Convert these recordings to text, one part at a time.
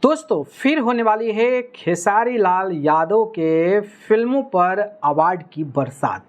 दोस्तों फिर होने वाली है खेसारी लाल यादव के फिल्मों पर अवार्ड की बरसात।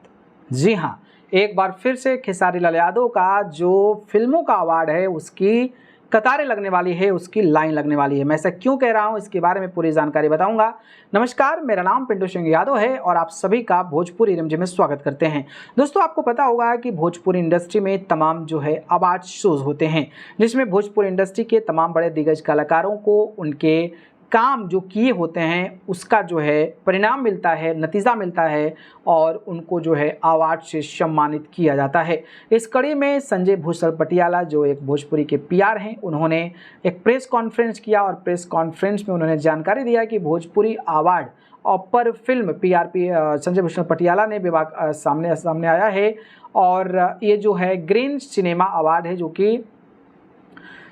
जी हाँ, एक बार फिर से खेसारी लाल यादव का जो फिल्मों का अवार्ड है उसकी कतारें लगने वाली है, उसकी लाइन लगने वाली है। मैं ऐसा क्यों कह रहा हूँ, इसके बारे में पूरी जानकारी बताऊंगा। नमस्कार, मेरा नाम पिंटू सिंह यादव है और आप सभी का भोजपुरी रिमझिम में स्वागत करते हैं। दोस्तों आपको पता होगा कि भोजपुरी इंडस्ट्री में तमाम जो है अवार्ड शोज होते हैं, जिसमें भोजपुरी इंडस्ट्री के तमाम बड़े दिग्गज कलाकारों को उनके काम जो किए होते हैं उसका जो है परिणाम मिलता है, नतीजा मिलता है और उनको जो है अवार्ड से सम्मानित किया जाता है। इस कड़ी में संजय भूषण पटियाला जो एक भोजपुरी के पीआर हैं, उन्होंने एक प्रेस कॉन्फ्रेंस किया और प्रेस कॉन्फ्रेंस में उन्होंने जानकारी दिया कि भोजपुरी अवार्ड और पर फिल्म पीआरपी संजय भूषण पटियाला ने विभाग सामने आया है और ये जो है ग्रीन सिनेमा अवार्ड है जो कि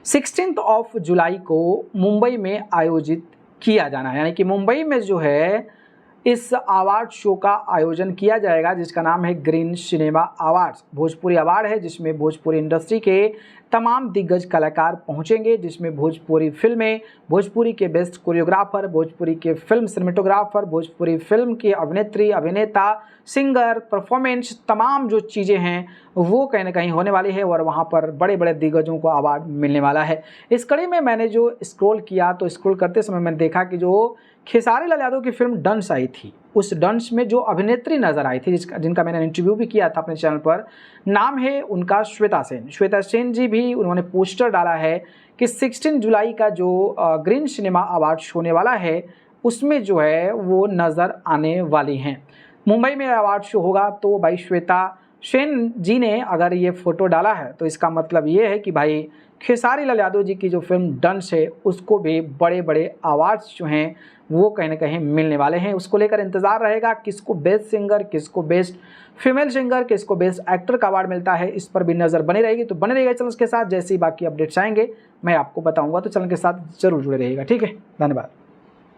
16 जुलाई को मुंबई में आयोजित किया जाना है। यानी कि मुंबई में जो है इस अवार्ड शो का आयोजन किया जाएगा जिसका नाम है green cinema awards. Bhojpuri award है जिसमें भोजपुरी इंडस्ट्री के तमाम दिग्गज कलाकार पहुंचेंगे, जिसमें भोजपुरी फिल्में, भोजपुरी के बेस्ट कोरियोग्राफर, भोजपुरी के फिल्म सिनेमेटोग्राफर, भोजपुरी फिल्म के अभिनेत्री, अभिनेता, सिंगर, परफॉर्मेंस, तमाम जो चीज़ें हैं वो कहीं ना कहीं होने वाली है और वहाँ पर बड़े बड़े दिग्गजों को अवार्ड मिलने वाला है। इस कड़ी में मैंने जो स्क्रॉल किया तो स्क्रॉल करते समय मैंने देखा कि जो खेसारी लाल यादव की फिल्म डंस आई थी, उस डंस में जो अभिनेत्री नज़र आई थी जिनका मैंने इंटरव्यू भी किया था अपने चैनल पर, नाम है उनका श्वेता सेन। श्वेता सेन जी भी उन्होंने पोस्टर डाला है कि 16 जुलाई का जो ग्रीन सिनेमा अवार्ड होने वाला है उसमें जो है वो नज़र आने वाली हैं। मुंबई में अवार्ड शो होगा तो भाई श्वेता सेन जी ने अगर ये फ़ोटो डाला है तो इसका मतलब ये है कि भाई खेसारी लाल यादव जी की जो फिल्म डंस है उसको भी बड़े बड़े अवार्ड्स जो हैं वो कहीं ना कहीं मिलने वाले हैं। उसको लेकर इंतज़ार रहेगा किसको बेस्ट सिंगर, किसको बेस्ट फीमेल सिंगर, किसको बेस्ट एक्टर का अवार्ड मिलता है, इस पर भी नज़र बनी रहेगी। तो बने रहिएगा चैनल के साथ, जैसे ही बाकी अपडेट्स आएंगे मैं आपको बताऊंगा, तो चैनल के साथ जरूर जुड़े रहिएगा। ठीक है, धन्यवाद।